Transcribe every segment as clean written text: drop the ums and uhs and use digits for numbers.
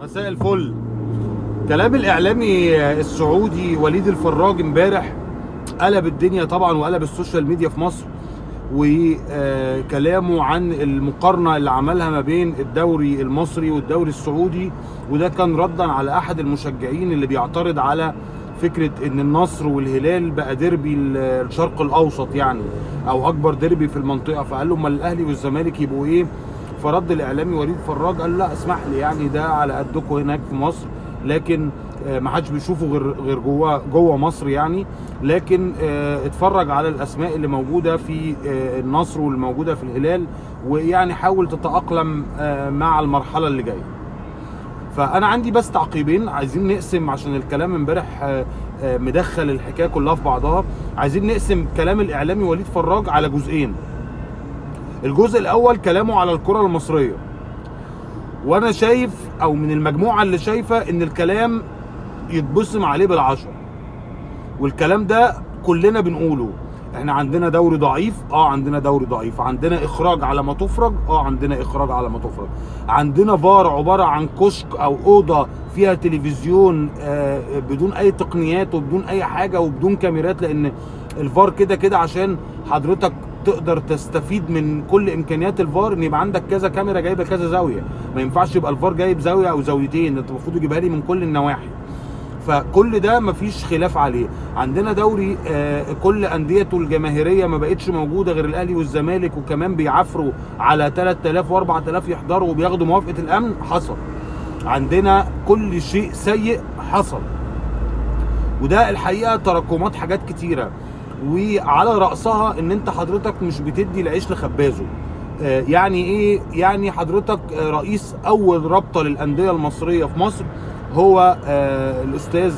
مساء الفل. كلام الاعلامي السعودي وليد الفراج امبارح قلب الدنيا طبعا وقلب السوشيال ميديا في مصر، وكلامه عن المقارنه اللي عملها ما بين الدوري المصري والدوري السعودي، وده كان ردا على احد المشجعين اللي بيعترض على فكره ان النصر والهلال بقى ديربي الشرق الاوسط يعني، او اكبر ديربي في المنطقه، فقال له امال الاهلي والزمالك يبقوا ايه؟ فرد الاعلامي وليد فراج قال لا اسمح لي، يعني ده على قدكم هناك في مصر، لكن ما حدش بيشوفه غير جوه مصر يعني. لكن اتفرج على الاسماء اللي موجوده في النصر واللي موجوده في الهلال، ويعني حاول تتاقلم مع المرحله اللي جايه. فانا عندي بس تعقيبين عايزين نقسم، عشان الكلام امبارح مدخل الحكايه كلها في بعضها. عايزين نقسم كلام الاعلامي وليد فراج على جزئين. الجزء الاول كلامه على الكره المصريه، وانا شايف او من المجموعه اللي شايفه ان الكلام يتبصم عليه بالعشر، والكلام ده كلنا بنقوله. احنا عندنا دوري ضعيف، عندنا دوري ضعيف، عندنا اخراج على ما تفرج، عندنا اخراج على ما تفرج، عندنا فار عباره عن كشك او اوضه فيها تلفزيون بدون اي تقنيات وبدون اي حاجه وبدون كاميرات، لان الفار كده كده عشان حضرتك تقدر تستفيد من كل امكانيات الفار ان يبقى عندك كذا كاميرا جايبه كذا زاويه. ما ينفعش يبقى الفار جايب زاويه او زاويتين، انت المفروض يجيبها لي من كل النواحي. فكل ده مفيش خلاف عليه. عندنا دوري كل انديته الجماهيريه ما بقتش موجوده غير الاهلي والزمالك، وكمان بيعافروا على 3000 و4000 يحضروا وبياخدوا موافقه الامن. حصل عندنا كل شيء سيء حصل، وده الحقيقه تراكمات حاجات كتيره، وعلى راسها ان انت حضرتك مش بتدي العيش لخبازه. يعني ايه؟ يعني حضرتك رئيس اول رابطه للانديه المصريه في مصر هو الاستاذ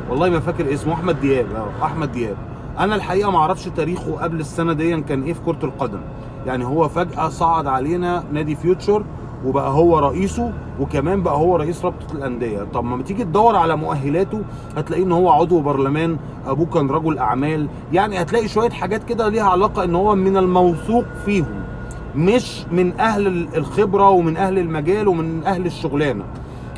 والله ما فاكر اسمه، احمد دياب. احمد دياب انا الحقيقه ما اعرفش تاريخه قبل السنه دي كان ايه في كره القدم. يعني هو فجاه صعد علينا نادي فيوتشر وبقى هو رئيسه، وكمان بقى هو رئيس رابطه الانديه. طب ما تيجي تدور على مؤهلاته هتلاقي ان هو عضو برلمان، ابوه كان رجل اعمال، يعني هتلاقي شويه حاجات كده ليها علاقه ان هو من الموثوق فيهم، مش من اهل الخبره ومن اهل المجال ومن اهل الشغلانه.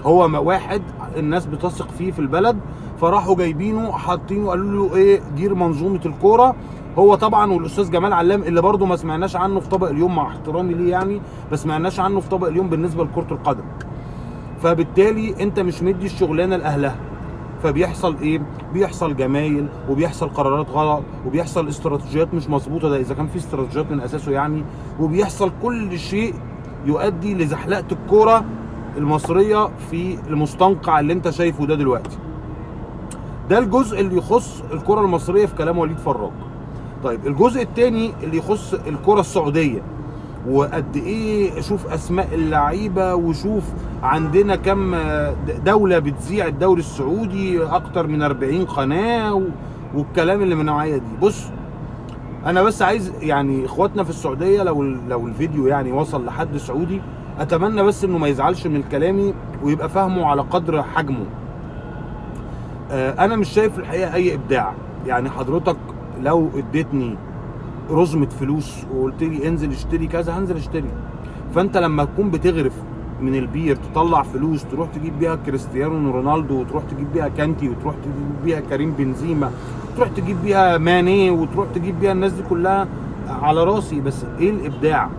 هو واحد الناس بتثق فيه في البلد، فراحوا جايبينه حاطينه قالوا له ايه؟ دير منظومه الكوره. هو طبعا والاستاذ جمال علام اللي برضه ما سمعناش عنه في طبق اليوم، مع احترامي ليه يعني، ما سمعناش عنه في طبق اليوم بالنسبه لكره القدم. فبالتالي انت مش مدي الشغلانه لاهلها، فبيحصل ايه؟ بيحصل جمايل وبيحصل قرارات غلط وبيحصل استراتيجيات مش مظبوطه، ده اذا كان في استراتيجيات من اساسه يعني، وبيحصل كل شيء يؤدي لزحلقه الكوره المصريه في المستنقع اللي انت شايفه ده دلوقتي. ده الجزء اللي يخص الكره المصريه في كلام وليد فراج. طيب الجزء الثاني اللي يخص الكره السعوديه، وقد ايه شوف اسماء اللعيبه، وشوف عندنا كم دوله بتذيع الدوري السعودي، اكتر من 40 قناه والكلام اللي من النوعيه دي. بص انا بس عايز يعني اخواتنا في السعوديه لو الفيديو يعني وصل لحد سعودي، اتمنى بس انه ما يزعلش من كلامي ويبقى فاهمه على قدر حجمه. انا مش شايف الحقيقه اي ابداع. يعني حضرتك لو اديتني رزمه فلوس وقلت لي انزل اشتري كذا هنزل اشتري. فانت لما تكون بتغرف من البير تطلع فلوس تروح تجيب بيها كريستيانو رونالدو، وتروح تجيب بيها كانتي، وتروح تجيب بيها كريم بنزيما، تروح تجيب بيها ماني، وتروح تجيب بيها الناس دي كلها، على راسي. بس ايه الابداع؟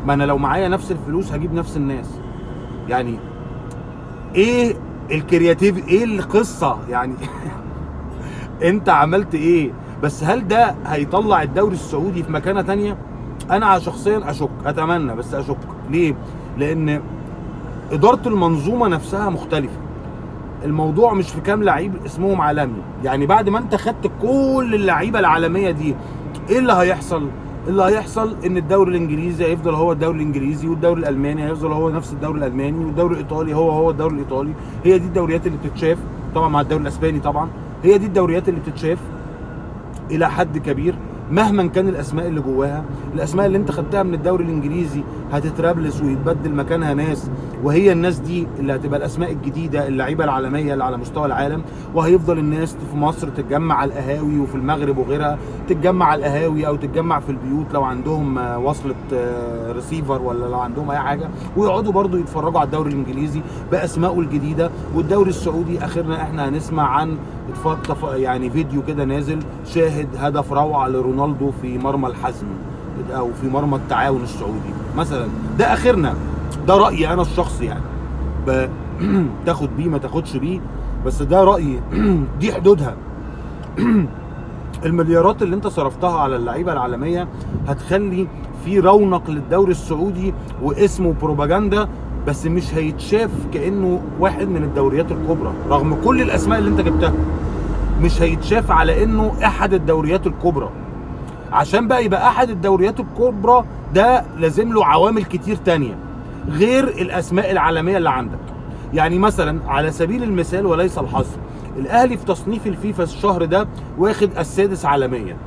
ما انا لو معايا نفس الفلوس هجيب نفس الناس. يعني ايه الكرياتيف؟ ايه القصه يعني؟ انت عملت ايه؟ بس هل ده هيطلع الدوري السعودي في مكانه تانية؟ انا شخصيا اشك، اتمنى بس اشك. ليه؟ لان اداره المنظومه نفسها مختلفه. الموضوع مش في كام لعيب اسمهم عالمي. يعني بعد ما انت خدت كل اللعيبه العالميه دي، ايه اللي هيحصل؟ اللي هيحصل ان الدوري الانجليزي هيفضل هو الدوري الانجليزي، والدوري الالماني هيفضل هو نفس الدوري الالماني، والدوري الايطالي هو الدوري الايطالي. هي دي الدوريات اللي بتتشاف، طبعا مع الدوري الاسباني طبعا. هي دي الدوريات اللي بتتشاف الى حد كبير. مهما كان الاسماء اللي جواها. الاسماء اللي انت خدتها من الدوري الانجليزي هتترابلس ويتبدل مكانها ناس، وهي الناس دي اللي هتبقى الاسماء الجديده، اللعيبه العالميه اللي على مستوى العالم. وهيفضل الناس في مصر تتجمع على القهاوي، وفي المغرب وغيرها تتجمع على القهاوي او تتجمع في البيوت لو عندهم وصلة ريسيفر ولا لو عندهم اي حاجه، ويقعدوا برضو يتفرجوا على الدوري الانجليزي باسمائه الجديده. والدوري السعودي اخرنا احنا هنسمع عن يعني فيديو كده نازل شاهد هدف روعه لرونالدو في مرمى الحزم او في مرمى التعاون السعودي مثلا. ده اخرنا، ده رايي انا الشخصي يعني، تاخد بيه ما تاخدش بيه، بس ده رايي. دي حدودها. المليارات اللي انت صرفتها على اللعيبه العالميه هتخلي في رونق للدوري السعودي واسمه بروباجندا، بس مش هيتشاف كانه واحد من الدوريات الكبرى رغم كل الاسماء اللي انت جبتها. مش هيتشاف على انه احد الدوريات الكبرى. عشان بقى يبقى احد الدوريات الكبرى ده لازم له عوامل كتير تانية غير الاسماء العالميه اللي عندك. يعني مثلا على سبيل المثال وليس الحصر، الاهلي في تصنيف الفيفا الشهر ده واخد السادس عالميا.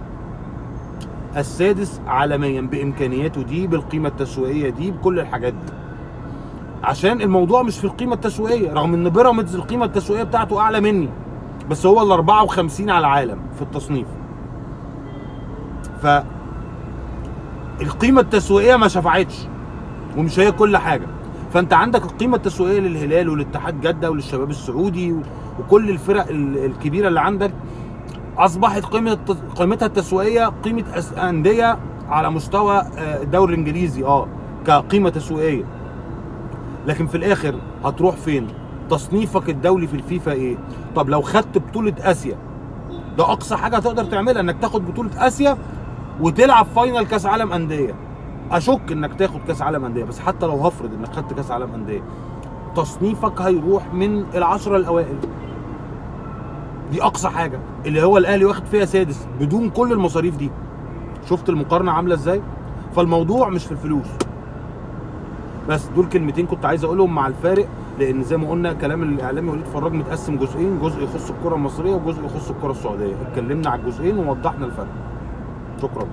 السادس عالميا بامكانياته دي، بالقيمه التسويقيه دي، بكل الحاجات دي. عشان الموضوع مش في القيمه التسويقيه، رغم ان بيراميدز القيمه التسويقيه بتاعته اعلى مني، بس هو ال 54 على العالم في التصنيف. ف القيمه التسويقيه ما شفعتش ومش هي كل حاجه. فانت عندك القيمه التسويقيه للهلال والاتحاد جده وللشباب السعودي وكل الفرق الكبيره اللي عندك اصبحت قيمتها التسويقيه قيمه انديه على مستوى الدوري الانجليزي كقيمه تسويقيه. لكن في الاخر هتروح فين؟ تصنيفك الدولي في الفيفا ايه؟ طب لو خدت بطوله اسيا، ده اقصى حاجه تقدر تعملها انك تاخد بطوله اسيا وتلعب فاينل كاس عالم انديه. اشك انك تاخد كاس عالم انديه، بس حتى لو هفرض انك خدت كاس عالم انديه، تصنيفك هيروح من العشرة الاوائل. دي اقصى حاجه اللي هو الاهلي واخد فيها سادس بدون كل المصاريف دي. شفت المقارنه عامله ازاي؟ فالموضوع مش في الفلوس. بس دول كلمتين كنت عايز اقولهم مع الفارق، لان زي ما قلنا كلام الاعلامي وليد فراج متقسم جزئين، جزء يخص الكره المصريه وجزء يخص الكره السعوديه. اتكلمنا على الجزئين ووضحنا الفرق. شكرا.